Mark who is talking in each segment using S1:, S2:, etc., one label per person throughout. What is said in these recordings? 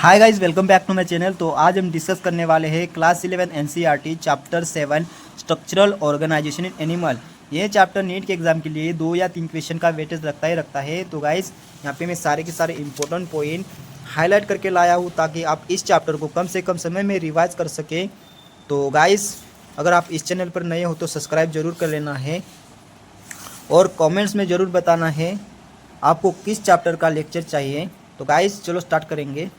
S1: Hi guys, welcome back to my channel. तो आज हम डिस्कस करने वाले हैं class 11 NCERT chapter 7 structural organisation in animal. ये चैप्टर नीट के एग्जाम के लिए 2 या 3 क्वेश्चन का वेटेज रखता है। तो गाइस यहाँ पे मैं सारे के सारे इंपॉर्टेंट पॉइंट हाईलाइट करके लाया हूँ ताकि आप इस चैप्टर को कम से कम समय में रिवाइज कर सकें। तो गाइस अगर आप इस चैनल पर नए हो तो सब्सक्राइब जरूर कर लेना है और कॉमेंट्स में ज़रूर बताना है आपको किस चैप्टर का लेक्चर चाहिए। तो गाइस चलो स्टार्ट करेंगे।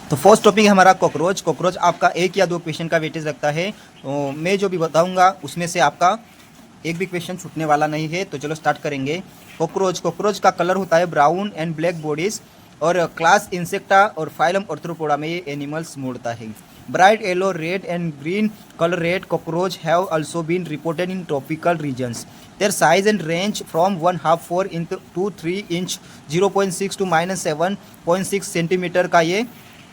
S1: तो फर्स्ट टॉपिक है हमारा कॉकरोच आपका 1 या 2 क्वेश्चन का वेटेज रखता है। तो मैं जो भी बताऊंगा उसमें से आपका एक भी क्वेश्चन छूटने वाला नहीं है। तो चलो स्टार्ट करेंगे। कॉकरोच का कलर होता है ब्राउन एंड ब्लैक बॉडीज और क्लास इंसेक्टा और फाइलम आर्थ्रोपोडा में ये एनिमल्स मोड़ता है। Bright yellow, red and green color red cockroach have also been reported in tropical regions. Their size and range from 1/2 4 to 3 inch 0.6 to -7.6 centimetre का ये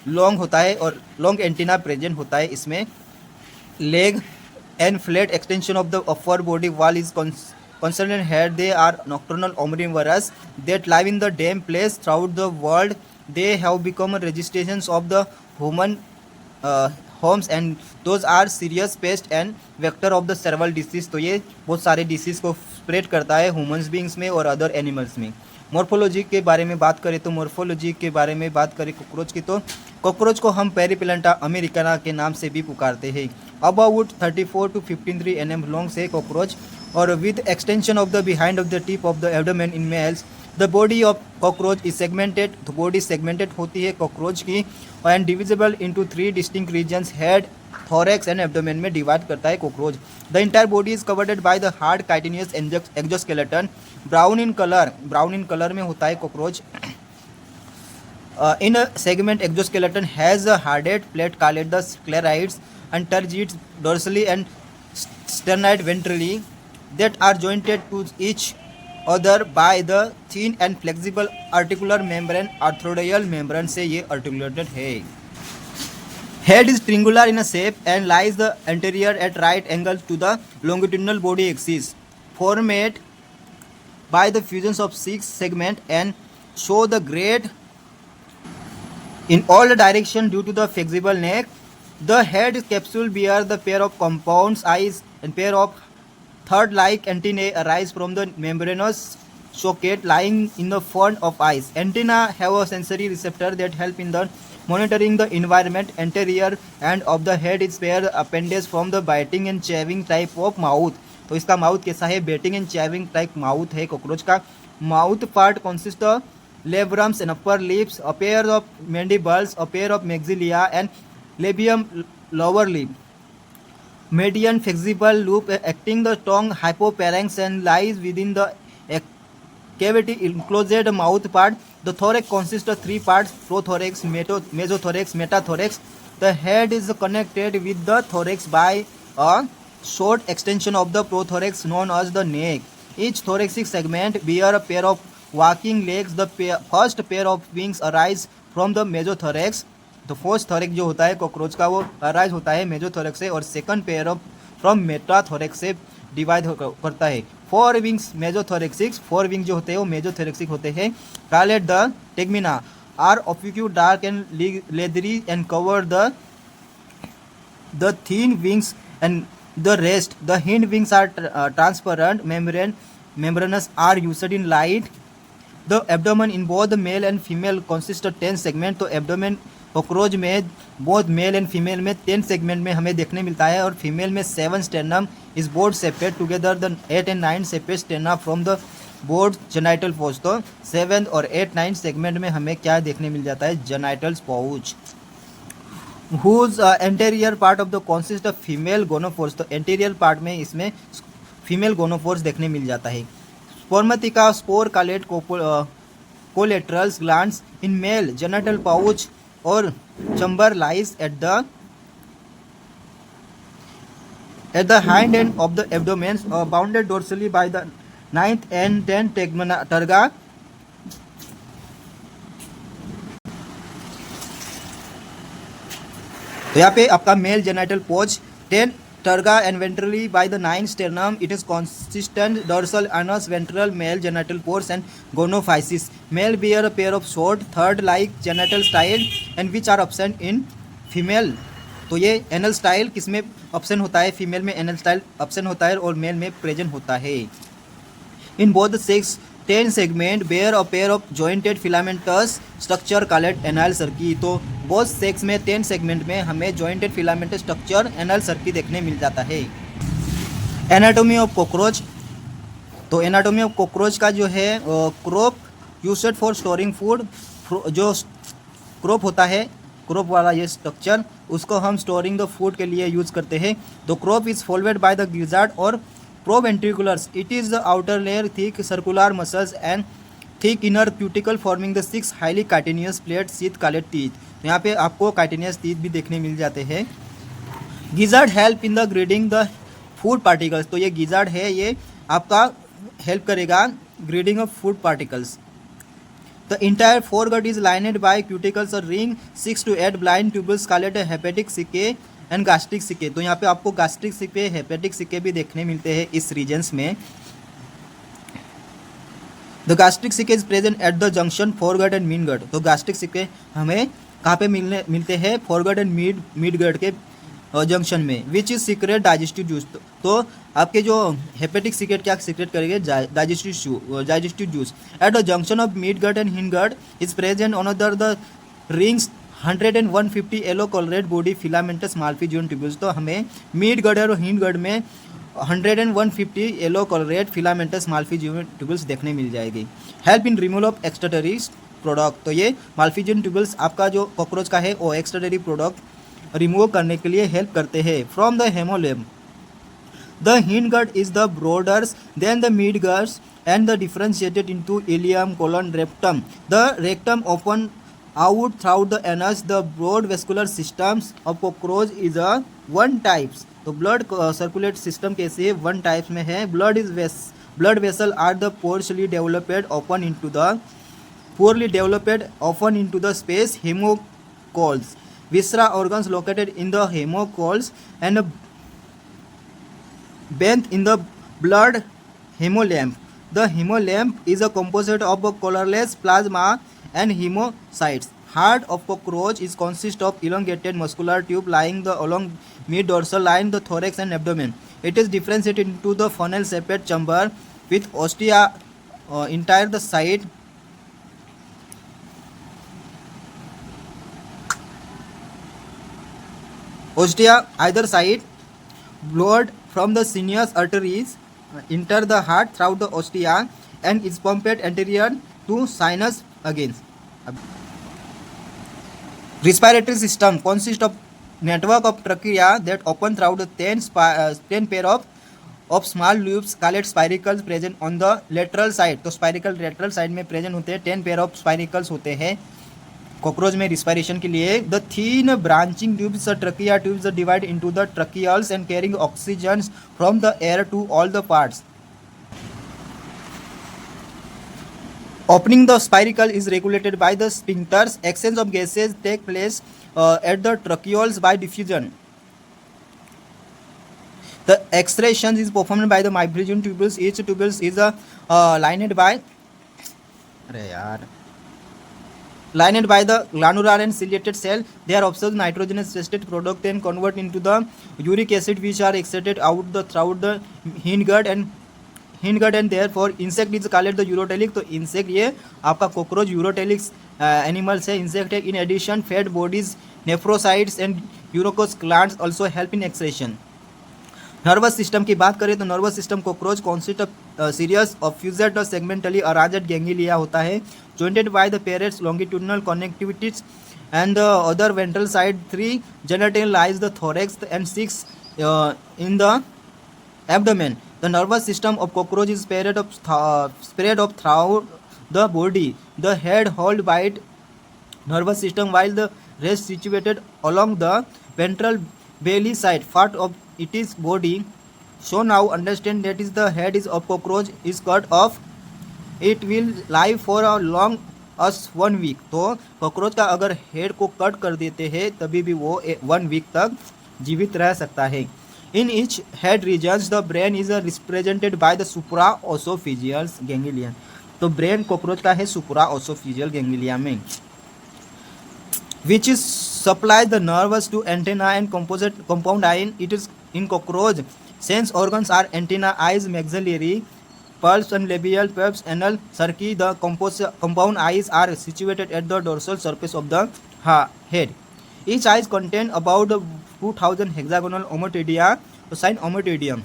S1: long होता है और लॉन्ग एंटीना प्रेजेंट होता है इसमें। Leg and flat extension of the upper body wall is concerned head. They are nocturnal omnivorous that live in the damp place throughout the world. They have become registrations of the human homes and those are serious pest and vector of the several disease. तो ये बहुत सारे disease को spread करता है humans beings में और other animals में। मॉर्फोलॉजी के बारे में बात करें कॉकरोच की, तो कॉकरोच को हम पेरिप्लेंटा अमेरिकाना के नाम से भी पुकारते हैं। अबाउट 34 to 53 mm लॉन्ग से कॉकरोच और with extension of the behind of the tip of the abdomen in males. The body of cockroach is segmented. तो बॉडी सेगमेंटेड होती है कॉकरोच की and divisible into 3 distinct regions, head, thorax and abdomen में divide करता है cockroach. The entire body is covered by the hard chitinous exoskeleton. Brown in colour में होता है cockroach. In a segment exoskeleton has a harded plate called the sclerites and turgid dorsally and sternite ventrally that are jointed to each other by the thin and flexible articular membrane arthroidal membrane से ये articulated है। Head is triangular in a shape and lies the anterior at right angle to the longitudinal body axis, formed by the fusions of 6 segments and show the great in all the direction due to the flexible neck. The head capsule bears the pair of compound eyes and pair of third-like antennae arise from the membranous socket lying in the front of eyes. Antennae have a sensory receptor that help in the monitoring the environment. Anterior end of the head is pair appendage from the biting and chewing type of mouth. तो इसका mouth कैसा है? Betting and चैविंग type mouth है cockroach का। Mouth part consist of labrums and upper lips, a pair of mandibles, a pair of maxillae and labium lower lip. Median flexible loop acting the tongue hypopharynx and lies within the cavity enclosed mouth part. The thorax consists of 3 parts: prothorax, mesothorax, metathorax. The head is connected with the thorax by a short extension of the prothorax known as the neck. Each thoracic segment bear a pair of walking legs. The first pair of wings arise from the mesothorax. तो first thorax जो होता है cockroach का वो arise होता है मेजोथोरेक्स से और second pair of from metathorax से डिवाइड करता है। 4 विंग्स मेजोथोरेक्सिक, 4 विंग जो होते हैं वो मेजोथोरेक्सिक होते हैं। Called the tegmina are obtuse dark and leathery and cover the thin wings and the rest. The hind wings are transparent membranous are used in light. The abdomen in both male and female consists of 10 segment. तो abdomen cockroach में both male and female में 10 segment में हमें देखने मिलता है और female में 7 sternum is board separate together the 8 and 9 separate sterna from the board genital pouch. तो 7 और 8 9 सेगमेंट में हमें क्या देखने मिल जाता है? Genital pouch. Whose anterior part of the consist of female gonophores. तो एंटेरियर पार्ट में इसमें फीमेल गोनोफोर्स देखने मिल जाता है। स्पर्मेटिका स्पोर कालेट collaterals glands in male genital pouch और chamber lies at the hind end of the abdomen, bounded dorsally by the 9th and 10th terga. तो यहाँ पे आपका male genital pouch 10 turga and ventrally by the 9 sternum. It is consistent dorsal anus, ventral, male genital pores and gonophysis. Male bear a pair of short third-like genital style and which are absent in female. तो ये anal style किस में option होता है? Female में anal style option होता है और मेल में प्रेजेंट होता है. In both sex 10 segment bear a pair of jointed filamentous structure called anal cerci. तो बोथ सेक्स में 10 सेगमेंट में हमें jointed filamentous structure anal cerci देखने मिल जाता है. Anatomy of cockroach. तो एनाटोमी ऑफ कॉकरोच का जो है crop used for storing food. जो क्रोप होता है, क्रोप वाला ये स्ट्रक्चर, उसको हम स्टोरिंग द फूड के लिए यूज़ करते हैं. The crop is folded by the gizzard और proventriculars. It is the outer layer, thick circular muscles and thick inner cuticle forming the 6 highly chitinous plate sheath called teeth. तो यहाँ पे आपको chitinous teeth भी देखने मिल जाते हैं. Gizzard help in the grading the food particles. तो ये gizzard है, ये आपका हेल्प करेगा grading of food particles. The entire foregut is lined by cuticles or ring 6 to 8 blind tubules called hepatic cicae and gastric सिके. तो यहाँ पे आपको गास्ट्रिक सिके, हेपेटिक सिके भी देखने मिलते हैं इस रीजन्स में. The gastric caeca is present at the junction foregut and midgut. तो गास्ट्रिक सिके हमें कहाँ पे मिलते हैं? फोरगट एंड मिड गट के जंक्शन में. Which is secrete digestive juice. तो आपके जो हेपेटिक सिकेट क्या सीक्रेट करेंगे? Digestive juice. At the junction of mid gut and hind gut is present on other the rings 100 and 150 yellow coloured body filamentous Malpighian tubules. तो हमें mid गड और हिंड गड में 100 and 150 yellow coloured filamentous Malpighian tubules देखने मिल जाएगी. Help in removal of excretory product. तो ये माल्फिजियन ट्यूब्यूल्स आपका जो कॉकरोच का है वो एक्सटरटरी प्रोडक्ट रिमूव करने के लिए हेल्प करते हैं. From the haemolymph the hind gut is the broader than the mid guts and the differentiated into ileum colon rectum. The rectum open out throughout the anus. The broad vascular systems of cockroach is a one types. तो blood circulate system कैसे है? one types में है. blood vessel are the poorly developed open into the space hemocoels. Viscera organs located in the hemocoels and bathed in the blood hemolymph. The hemolymph is a composite of a colorless plasma and hemocytes. Heart of cockroach is consist of elongated muscular tube lying along mid dorsal line, the thorax and abdomen. It is differentiated into the funnel shaped chamber with ostia entire the side. Ostia either side. Blood from the sinuous arteries enter the heart through the ostia and is pumped anterior to sinus again. Respiratory system consists of network of trachea that open through the 10 pair of small lobes called spiracles present on the lateral side. तो spiracle lateral side में present होते हैं. 10 pair of spiracles होते हैं cockroach में respiration के लिए. The thin branching tubes trachea tubes divide into the tracheoles and carrying oxygen from the air to all the parts. Opening the spiracle is regulated by the sphincters. Exchange of gases take place at the tracheoles by diffusion. The excretion is performed by the Meibomian tubules. Each tubule is lined by the granular and ciliated cell. They are absorbed nitrogenous wasted product and convert into the uric acid, which are excreted out throughout the hindgut and therefore insect is called the urotelic. तो insect ये आपका cockroach urotelics animals है, insect है. In addition fat bodies nephrocytes and uricose glands also help in excretion. Nervous system की बात करें तो nervous system cockroach consist of serious of fused और सेगमेंटली अरेंज्ड गैंग्लिया होता है, jointed by the parets longitudinal connectivities and the other ventral side. 3 genital lies the thorax and 6 in the abdomen. The nervous system of cockroach is spread of throughout the body. The head hold by nervous system while the rest situated along the ventral belly side part of its body. So now understand that is the head is of cockroach is cut off. It will live for a long as 1 week. तो cockroach का अगर head को cut कर देते हैं तभी भी वो 1 वीक तक जीवित रह सकता है. In each head regions, the brain is represented by the supraosophageal ganglion. तो ब्रेन कॉकरोच का है supraosophageal ganglia में, which is supply the nerves to antenna and compound eye. It is in cockroach. Sense organs are antenna, eyes, maxillary, pulse and labial, palps, anal, cerci. The compound eyes are situated at the dorsal surface of the head. Each eyes contain about 2000 hexagonal ommatidia, sign ommatidium,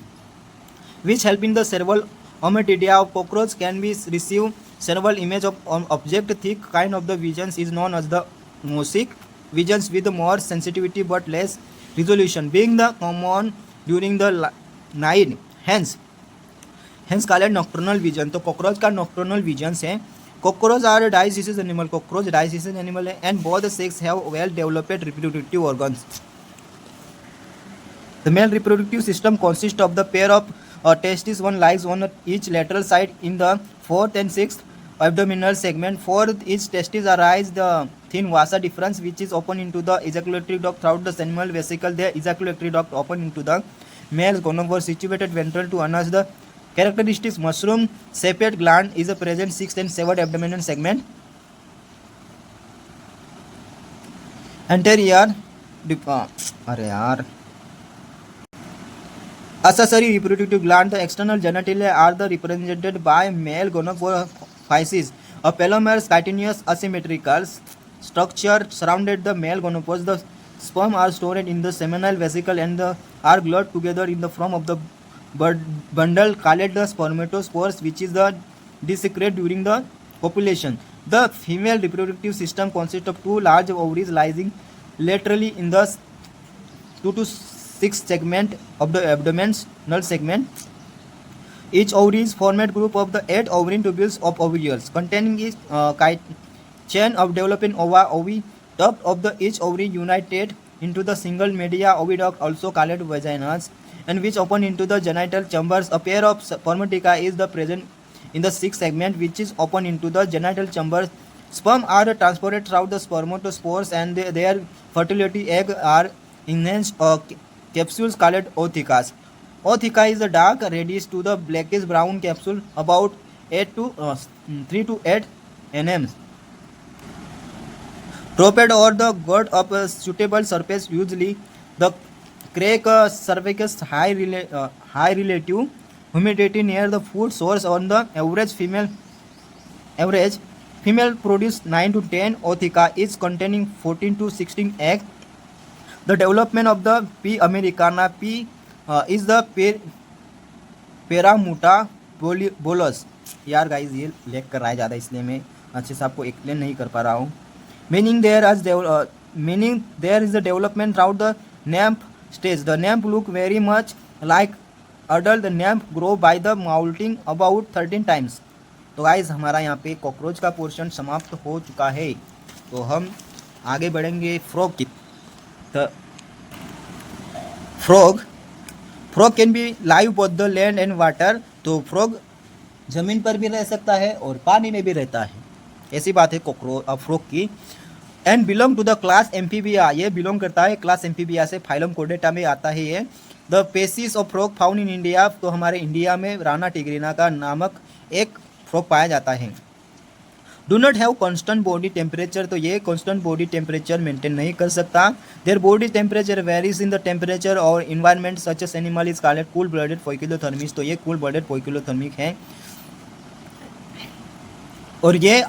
S1: which help in the several ommatidia of cockroach can be receive several image of object. Thick kind of the visions is known as the mosaic visions with more sensitivity but less resolution, being the common during the night. Hence called nocturnal vision. तो cockroach का nocturnal visions है. Cockroach are dioecious animal. Cockroach dioecious animal है, and both sex have well developed reproductive organs. The male reproductive system consists of the pair of testes. One lies on each lateral side in the fourth and sixth abdominal segment. For each testis arise the thin vasa difference, which is open into the ejaculatory duct throughout the seminal vesicle. The ejaculatory duct open into the male gonopore situated ventral to anus. The characteristics mushroom shaped gland is a present sixth and seventh abdominal segment. Anterior accessory reproductive gland. The external genitalia are represented by male gonophysis. A palomar chitinous asymmetrical structure surrounded the male gonopause. The sperm are stored in the seminal vesicle and are glued together in the form of the bundle called the spermatospores, which is the desecrate during the copulation. The female reproductive system consists of two large ovaries lying laterally in the 2 to 6 segment of the abdominal segment. Each ovary is formed group of the 8 ovarian tubules of ovules containing each chain of developing ovi. Top of the each ovary united into the single media oviduct, also called vaginas, and which open into the genital chambers. A pair of spermatica is the present in the 6th segment, which is open into the genital chambers. Sperm are transported throughout the spermatospores, and their fertility egg are enhanced capsules called ootheca. Ootheca is a dark reddish to the blackish brown capsule about 3 to 8 nm. Troped or the gut of a suitable surface, usually the crack cervix, high relative humidity near the food source. On the average female produce 9 to 10 ootheca, each containing 14 to 16 eggs. The development of the P. americana is the पेरामुटा बोलस. यार guys ये lag कर रहा है ज़्यादा, इसलिए मैं अच्छे से आपको एक्सप्लेन नहीं कर पा रहा हूँ. Meaning there is the development throughout the nymph stage. The nymph look very much like adult. The nymph grow by the molting about 13 times. तो गाइस हमारा यहाँ पे कॉकरोच का पोर्शन समाप्त हो चुका है. तो हम आगे बढ़ेंगे फ्रॉग की. The frog can be live both the land and water. तो फ्रॉग ज़मीन पर भी रह सकता है और पानी में भी रहता है, ऐसी बात है फ्रॉग की. And belong to the class amphibia. ये बिलोंग करता है क्लास एम्फीबिया से, फाइलम कोर्डेटा में आता है ये. The species of frog found in India. तो हमारे इंडिया में राना टिग्रिना का नामक एक फ्रॉग पाया जाता है. Do not have constant body temperature. तो ये कॉन्स्टेंट बॉडी टेम्परेचर मेंटेन नहीं कर सकता. Their body temperature varies in the temperature और environment. Such as animal is called cool blooded poikilothermic. तो ये कूल ब्लडेड पोइकिलोथर्मिक है. और ये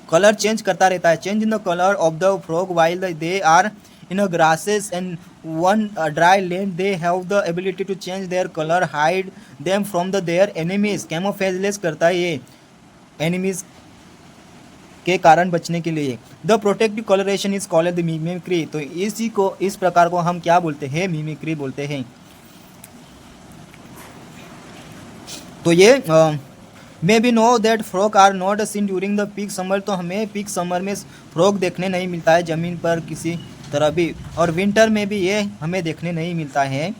S1: कलर चेंज करता रहता है. Change in the colour of the frog while they are in grasses and one dry land. They have the ability to change their colour, hide them from the their enemies. Camouflage करता है ये enemies के कारण बचने के लिए. The protective coloration is called the mimicry. तो इस प्रकार को हम क्या बोलते हैं, मिमिक्री बोलते हैं. तो ये may be know that frog are not seen during the peak summer. तो हमें पीक समर में फ्रॉग देखने नहीं मिलता है ज़मीन पर किसी तरह भी, और विंटर में भी ये हमें देखने नहीं मिलता है.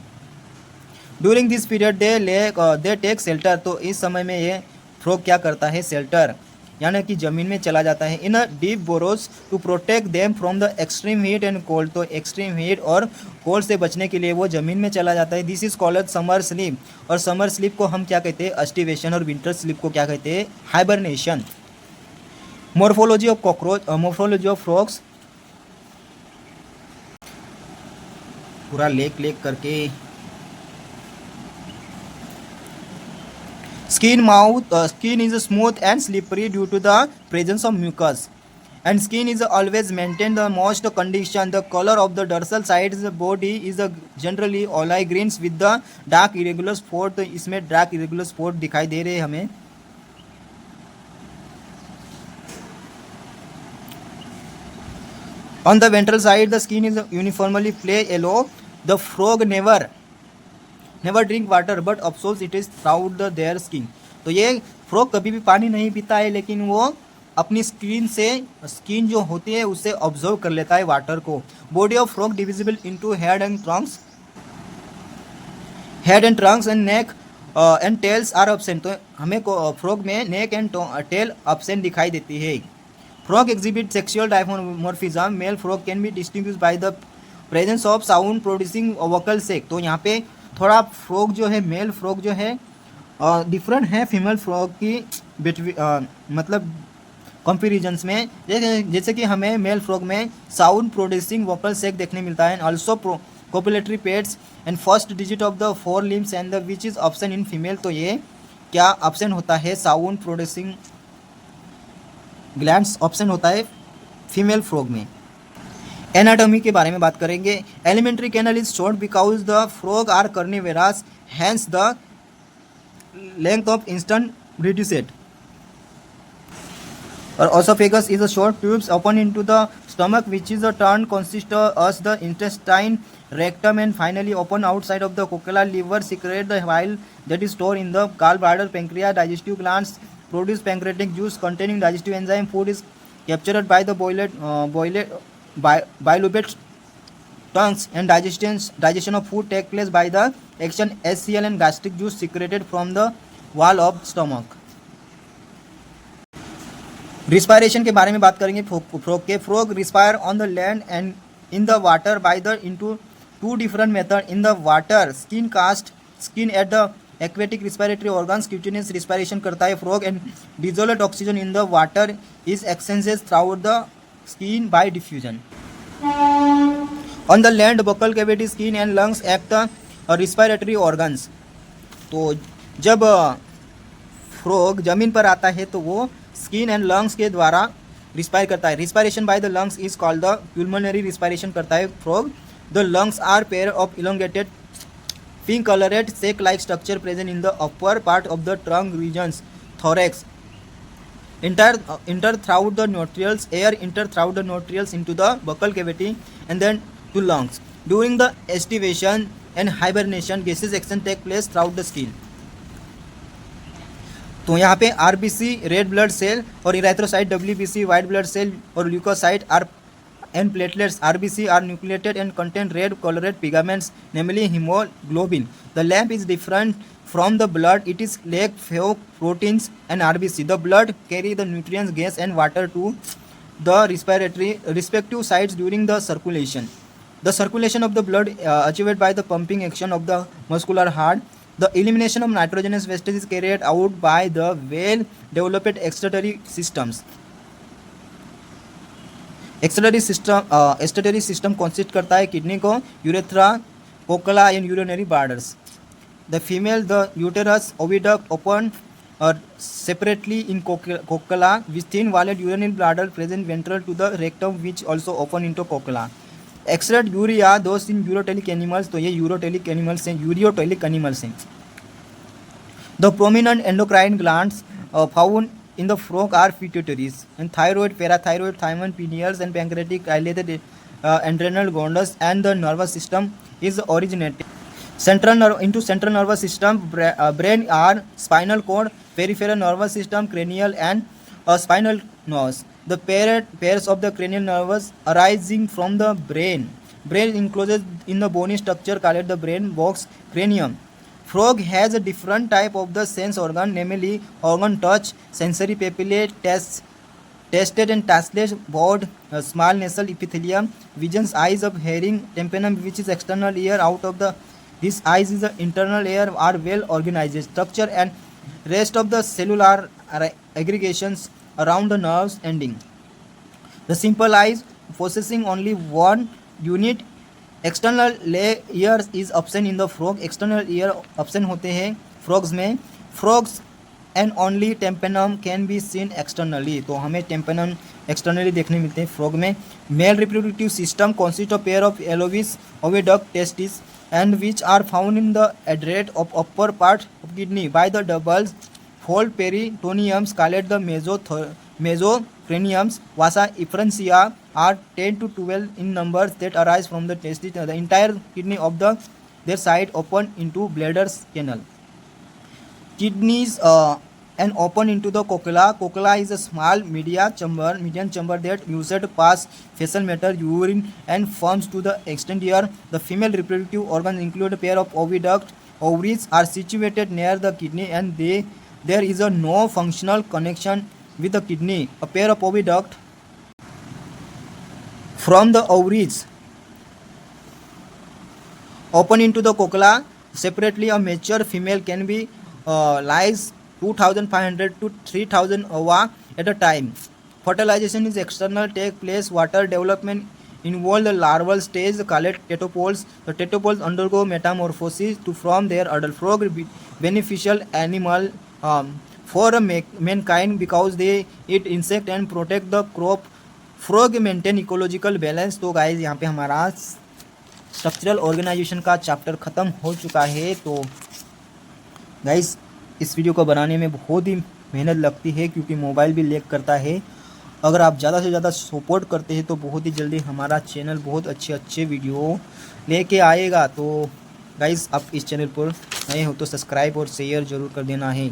S1: During this period they take shelter. तो इस समय में ये फ्रॉग क्या करता है, शेल्टर. यानी कि ज़मीन में चला जाता है। In a deep burrows to protect them from the extreme heat and cold, तो एक्सट्रीम हीट और कोल्ड से बचने के लिए वो ज़मीन में चला जाता है। This is called summer sleep, और समर स्लीप को हम क्या कहते हैं, एस्टिवेशन, और विंटर स्लीप को क्या कहते हैं, hibernation. Morphology of cockroach, morphology of frogs, पूरा लेक लेक करके। Skin is smooth and slippery due to the presence of mucus, and skin is always maintained the moist condition. The color of the dorsal sides body is generally olive greens with the dark irregular spot, तो इसमें dark irregular spot दिखाई दे रहे हैं हमें। On the ventral side the skin is uniformly pale yellow. The frog never drink water but अफसोस it is throughout the their skin, तो ये frog कभी भी पानी नहीं पीता है, लेकिन वो अपनी स्किन जो होती है उससे ऑब्जर्व कर लेता है वाटर को। Body of frog divisible into head and trunks and neck and tails are absent, तो हमें फ्रॉग में नेक एंड टेल एब्सेंट दिखाई देती है। Frog exhibit sexual dimorphism, male frog can be distinguish by the presence of sound producing vocal sac, तो यहाँ पे थोड़ा फ्रॉग जो है, मेल फ्रॉग जो है डिफरेंट है फीमेल फ्रॉग की मतलब कंपेरिजन्स में। जैसे कि हमें मेल फ्रॉग में साउंड प्रोड्यूसिंग वोकल सेक देखने मिलता है, and also copulatory pads and first digit of the 4 limbs and the which is option in female, तो ये क्या ऑप्शन होता है, साउंड प्रोड्यूसिंग ग्लैंड्स ऑप्शन होता है फीमेल फ्रॉग में। एनाटॉमी के बारे में बात करेंगे। Alimentary canal is short because the frog are carnivorous, hence the length of intestine reduced. Or esophagus is a short tubes open into the stomach which is a turn consist as the intestine, rectum and finally open outside of the cochlea. Liver secrete the bile that is stored in the gallbladder. Pancreas, digestive glands produce pancreatic juice containing digestive enzyme. Food is captured by the bilobate tongues, and digestion of food take place by the action HCl and gastric juice secreted from the wall of stomach. Respiration के बारे में बात करेंगे frog के। Frog respire on the land and in the water by the into 2 different method. In the water skin cast skin at the aquatic respiratory organs, cutaneous respiration करता है frog, and dissolved oxygen in the water is exchanges throughout the skin by diffusion. On the land buccal cavity skin and lungs act the respiratory organs. तो जब frog जमीन पर आता है तो वो स्किन एंड लंग्स के द्वारा रिस्पायर करता है। Respiration by the lungs is called the pulmonary respiration करता है frog. The lungs are pair of elongated pink coloured sac like structure present in the upper part of the trunk regions thorax. Enter throughout the nostrils. Air enter throughout the nostrils into the buccal cavity and then to lungs. During the estivation and hibernation, gaseous exchange take place throughout the skin. तो यहाँ पे RBC red blood cell और erythrocyte WBC white blood cell और leucocyte are and platelets RBC are nucleated and contain red colored pigments, namely hemoglobin. The lamp is different from the blood. It is lack few proteins and RBC. The blood carry the nutrients, gas and water to the respective sites during the circulation. The circulation of the blood achieved by the pumping action of the muscular heart. The elimination of nitrogenous wastage is carried out by the well developed excretory systems. Excretory system consist करता है kidney को, urethra, cloaca and urinary bladders. The female, the uterus, oviduct open separately in cochlea with thin-walled urinary bladder present ventral to the rectum which also open into cochlea. Excrete urea, those in urotelic animals. तो ये urotelic animals हैं, ureotelic animals हैं. The prominent endocrine glands found in the frog are pituitaries and thyroid, parathyroid, thymus, pineals and pancreatic, dilated adrenal glands, and the nervous system is originated. Central nervous system, brain are spinal cord, peripheral nervous system, cranial and spinal nerves. The pairs of the cranial nerves arising from the brain enclosed in the bony structure called the brain box cranium. Frog has a different type of the sense organ, namely organ touch, sensory papillae, tasted and tasteless board, small nasal epithelium, visions, eyes of hearing, tympanum, which is external ear. Out of the this eyes is the internal ear are well organized structure and rest of the cellular aggregations around the nerves ending. The simple eyes possessing only one unit. External ear is option in the frog. External ear option होते हैं frogs में. Frogs and only tympanum can be seen externally. तो हमें tympanum externally देखने मिलते हैं frog में. Male reproductive system consist of pair of एलोविस oviduct testis and which are found in the एड्रेट of upper part of kidney by the doubles fold peritoniums called the mesocraniums. Vasa efferentia are 10 to 12 in numbers that arise from the testis. The entire kidney of their side open into bladder's canal. Kidneys and open into the cochlea. Cochlea is a small median chamber that used pass fecal matter, urine and forms to the exterior. The female reproductive organs include a pair of oviduct. Ovaries are situated near the kidney and there is a no functional connection with the kidney. A pair of oviduct from the ovaries open into the cochlea. Separately, a mature female can be lies 2,500 to 3,000 ova at a time. Fertilization is external, take place. Water development involve the larval stage called tetopoles. The tetopoles undergo metamorphosis to form their adult. Frog beneficial animal for mankind because they eat insect and protect the crop. Frog maintain ecological balance. तो guys यहाँ पे हमारा structural organisation का chapter ख़त्म हो चुका है. तो गाइज इस वीडियो को बनाने में बहुत ही मेहनत लगती है क्योंकि मोबाइल भी लैग करता है. अगर आप ज़्यादा से ज़्यादा सपोर्ट करते हैं तो बहुत ही जल्दी हमारा चैनल बहुत अच्छे वीडियो लेके आएगा. तो गाइज आप इस चैनल पर नए हो तो सब्सक्राइब और शेयर जरूर कर देना है.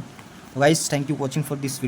S1: Guys thank you watching for this video.